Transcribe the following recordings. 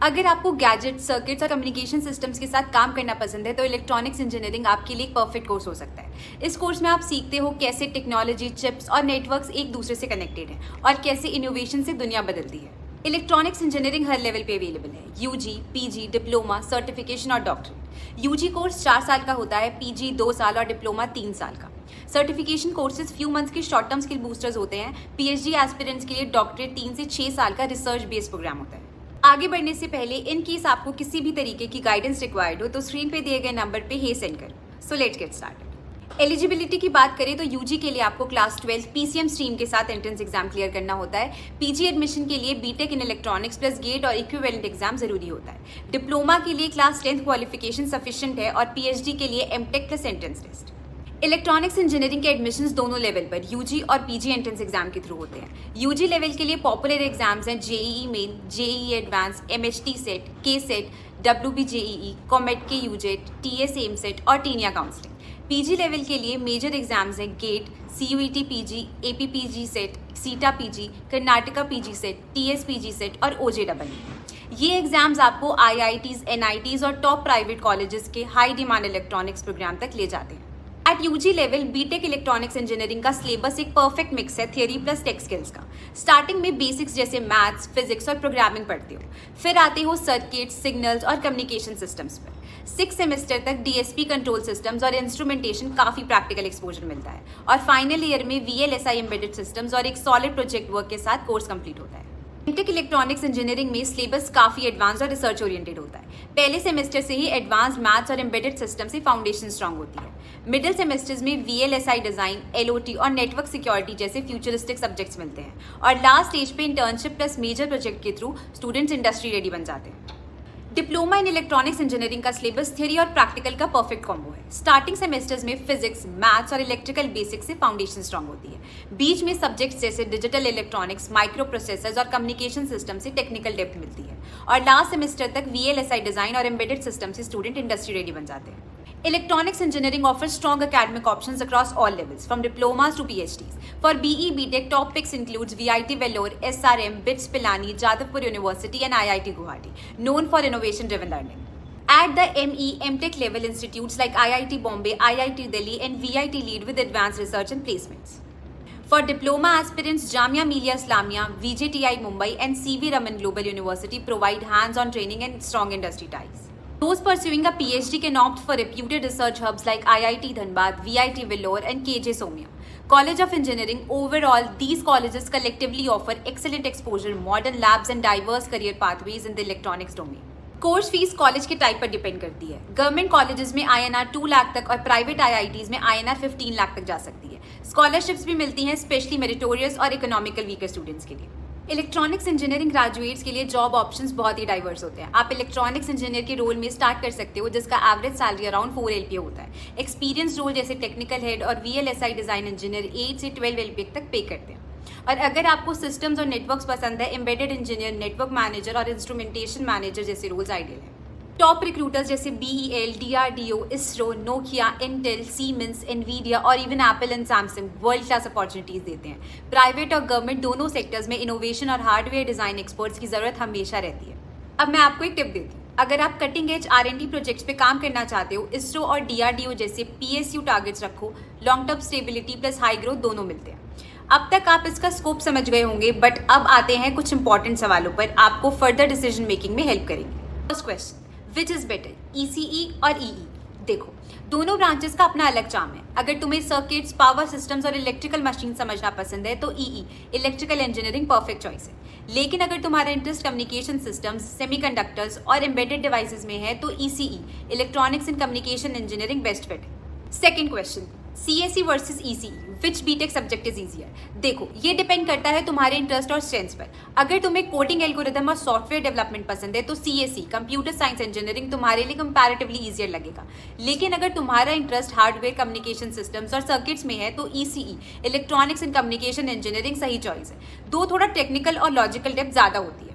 अगर आपको gadget, circuits और कम्युनिकेशन सिस्टम्स के साथ काम करना पसंद है तो इलेक्ट्रॉनिक्स इंजीनियरिंग आपके लिए एक परफेक्ट कोर्स हो सकता है। इस कोर्स में आप सीखते हो कैसे टेक्नोलॉजी, चिप्स और नेटवर्क्स एक दूसरे से कनेक्टेड हैं और कैसे इनोवेशन से दुनिया बदलती है। इलेक्ट्रॉनिक्स इंजीनियरिंग हर लेवल पे अवेलेबल है, यूजी, पीजी, डिप्लोमा, सर्टिफिकेशन और डॉक्टरेट। यूजी कोर्स 4 साल का होता है, पीजी 2 साल और डिप्लोमा 3 साल का। सर्टिफिकेशन कोर्सेज फ्यू मंथ्स के शॉर्ट टर्म स्किल बूस्टर्स होते हैं। पीएचडी एस्पिरेंट्स के लिए डॉक्टरेट 3 से 6 साल का रिसर्च बेस्ड प्रोग्राम होता है। आगे बढ़ने से पहले इन केस आपको किसी भी तरीके की गाइडेंस रिक्वायर्ड हो तो स्क्रीन पे दिए गए नंबर पे हे सेंड करो। So let's get started. Eligibility की बात करें तो यूजी के लिए आपको क्लास 12 पीसीएम स्ट्रीम के साथ एंट्रेंस एग्जाम क्लियर करना होता है। पीजी एडमिशन के लिए BTech in electronics plus GATE और इक्विवेलेंट एग्जाम जरूरी होता है। डिप्लोमा के लिए क्लास 10th क्वालिफिकेशन सफिशिएंट है और पीएचडी के लिए MTech plus entrance test. Electronics engineering के एडमिशंस दोनों लेवल पर यूजी और पीजी एंट्रेंस एग्जाम के थ्रू होते हैं। यूजी लेवल के लिए पॉपुलर एग्जाम्स हैं JEE Main, JEE Advance, MHT CET, K CET, WB JEE, COMEDK UGET, TS EAMCET और टीनिया काउंसलिंग। पीजी लेवल के लिए मेजर एग्जाम्स हैं GATE, CUET PG, AP PG CET, CEETA PG, Karnataka PG CET, TS PG set और OJW. ये exams आपको IITs, NITs और top private colleges के high demand electronics program तक ले जाते हैं। At UG level BTech electronics engineering का सिलेबस एक परफेक्ट मिक्स है थियरी प्लस टेक स्किल्स का। स्टार्टिंग में बेसिक्स जैसे मैथ्स, फिजिक्स और प्रोग्रामिंग पढ़ते हो, फिर आते हो सर्किट्स, सिग्नल्स और कम्युनिकेशन सिस्टम्स पर। 6 सेमेस्टर तक डीएसपी कंट्रोल सिस्टम्स और इंस्ट्रूमेंटेशन काफ़ी प्रैक्टिकल एक्सपोजर मिलता है और फाइनल ईयर में वीएलएसआई एम्बेडेड सिस्टम्स और एक सॉलिड प्रोजेक्ट वर्क के साथ कोर्स कंप्लीट होता है। बीटेक इलेक्ट्रॉनिक्स इंजीनियरिंग में सिलेबस काफ़ी एडवांस और रिसर्च ओरिएंटेड होता है। पहले सेमेस्टर से ही एडवांस मैथ्स और एम्बेडेड सिस्टम से फाउंडेशन स्ट्रांग होती है। मिडिल सेमेस्टर्स में वीएलएसआई डिजाइन, एलओटी और नेटवर्क सिक्योरिटी जैसे फ्यूचरिस्टिक सब्जेक्ट्स मिलते हैं और लास्ट स्टेज पे इंटर्नशिप प्लस मेजर प्रोजेक्ट के थ्रू स्टूडेंट्स इंडस्ट्री रेडी बन जाते हैं। डिप्लोमा इन इलेक्ट्रॉनिक्स इंजीनियरिंग का सिलेबस थ्योरी और प्रैक्टिकल का परफेक्ट कॉम्बो है। स्टार्टिंग सेमेस्टर्स में फिजिक्स, मैथ्स और इलेक्ट्रिकल बेसिक्स से फाउंडेशन स्ट्रांग होती है। बीच में सब्जेक्ट्स जैसे डिजिटल इलेक्ट्रॉनिक्स, माइक्रो प्रोसेसर्स और कम्युनिकेशन सिस्टम से टेक्निकल डेप्थ मिलती है और लास्ट सेमेस्टर तक वीएलएसआई डिजाइन और एम्बेडेड सिस्टम से स्टूडेंट इंडस्ट्री रेडी बन जाते हैं। Electronics engineering offers strong academic options across all levels, from diplomas to PhDs. For BE BTech, top picks includes VIT Vellore, SRM, BITS Pilani, Jadavpur University, and IIT Guwahati, known for innovation-driven learning. At the ME MTech level, institutes like IIT Bombay, IIT Delhi, and VIT lead with advanced research and placements. For diploma aspirants, Jamia Millia Islamia, VJTI Mumbai, and CV Raman Global University provide hands-on training and strong industry ties. Those pursuing a PhD can opt for reputed research hubs like IIT Dhanbad, VIT Vellore, and KJ Somia. College of Engineering, overall, these colleges collectively offer excellent exposure, modern labs, and diverse career pathways in the electronics domain. Course fees college के type पर depend करती है। Government colleges में INR 2 lakh तक और private IITs में INR 15 lakh तक जा सकती है। स्कॉलरशिप्स भी मिलती हैं स्पेशली मेरिटोरियस और इकोनॉमिकल वीकर स्टूडेंट्स के लिए। इलेक्ट्रॉनिक्स इंजीनियरिंग ग्रेजुएट्स के लिए जॉब ऑप्शंस बहुत ही डाइवर्स होते हैं। आप इलेक्ट्रॉनिक्स इंजीनियर के रोल में स्टार्ट कर सकते हो जिसका एवरेज सैलरी अराउंड 4 LPA होता है। एक्सपीरियंस रोल जैसे टेक्निकल हेड और VLSI डिजाइन इंजीनियर 8 से 12 LPA तक पे करते हैं। और अगर आपको सिस्टम्स और नेटवर्क्स पसंद है, एम्बेडेड इंजीनियर, नेटवर्क मैनेजर और इंस्ट्रूमेंटेशन मैनेजर जैसे रोल्स आइडियल है। टॉप रिक्रूटर्स जैसे BEL, DRDO, ISRO, Nokia, Intel, Siemens, Nvidia और even Apple and Samsung world class opportunities देते हैं। प्राइवेट और गवर्नमेंट दोनों सेक्टर्स में इनोवेशन और हार्डवेयर डिजाइन एक्सपर्ट्स की जरूरत हमेशा रहती है। अब मैं आपको एक टिप देती हूँ, अगर आप कटिंग एज R&D प्रोजेक्ट्स पे काम करना चाहते हो, इसरो और DRDO जैसे PSU टारगेट्स रखो, long term stability plus high growth दोनों मिलते हैं। अब तक आप इसका स्कोप समझ गए होंगे, बट अब आते हैं कुछ इंपॉर्टेंट सवालों पर आपको फर्दर डिसीजन मेकिंग में हेल्प करेंगे। First question, which is better, ECE और EE? देखो, दोनों ब्रांचेस का अपना अलग चार्म है। अगर तुम्हें सर्किट्स, पावर सिस्टम्स और इलेक्ट्रिकल मशीन समझना पसंद है तो EE electrical engineering perfect choice है। लेकिन अगर तुम्हारा इंटरेस्ट कम्युनिकेशन सिस्टम्स, सेमीकंडक्टर्स और एम्बेडेड डिवाइसेस में है तो ECE electronics and communication engineering best fit है। Second question, CSE versus ECE, which BTech subject is easier? देखो, ये डिपेंड करता है तुम्हारे इंटरेस्ट और स्ट्रेंथ्स पर। अगर तुम्हें कोडिंग एल्गोरिथम और सॉफ्टवेयर डेवलपमेंट पसंद है तो CSE कंप्यूटर साइंस इंजीनियरिंग तुम्हारे लिए कंपैरेटिवली ईजियर लगेगा। लेकिन अगर तुम्हारा इंटरेस्ट हार्डवेयर, कम्युनिकेशन सिस्टम्स और सर्किट्स में है तो ECE electronics and communication engineering सही चॉइस है, दो थोड़ा टेक्निकल और लॉजिकल डेप्थ ज्यादा होती है।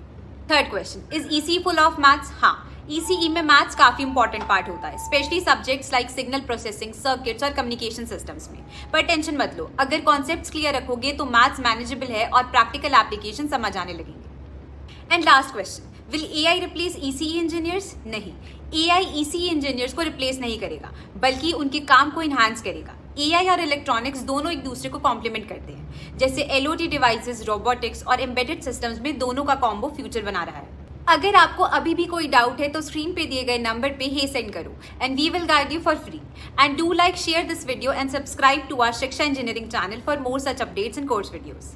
Third question, is ECE full of maths? हाँ, ECE में मैथ्स काफी इंपॉर्टेंट पार्ट होता है, specially subjects like signal processing, circuits और कम्युनिकेशन सिस्टम्स में। पर टेंशन मत लो, अगर कॉन्सेप्ट्स क्लियर रखोगे तो मैथ्स मैनेजेबल है और प्रैक्टिकल एप्लीकेशन समझ आने लगेंगे। And last question, will AI replace ECE engineers? नहीं, एआई ईसीई इंजीनियर्स को रिप्लेस नहीं करेगा, बल्कि उनके काम को इन्हांस करेगा। एआई और इलेक्ट्रॉनिक्स दोनों एक दूसरे को कॉम्प्लीमेंट करते हैं। जैसे एलओटी डिवाइसेस, रोबोटिक्स और एम्बेडेड सिस्टम्स में दोनों का कॉम्बो फ्यूचर बना रहा है। अगर आपको अभी भी कोई डाउट है तो स्क्रीन पे दिए गए नंबर पे हे सेंड करो and we will guide you for free. And do like, share this video and subscribe to our Shiksha engineering channel for more such updates and course videos.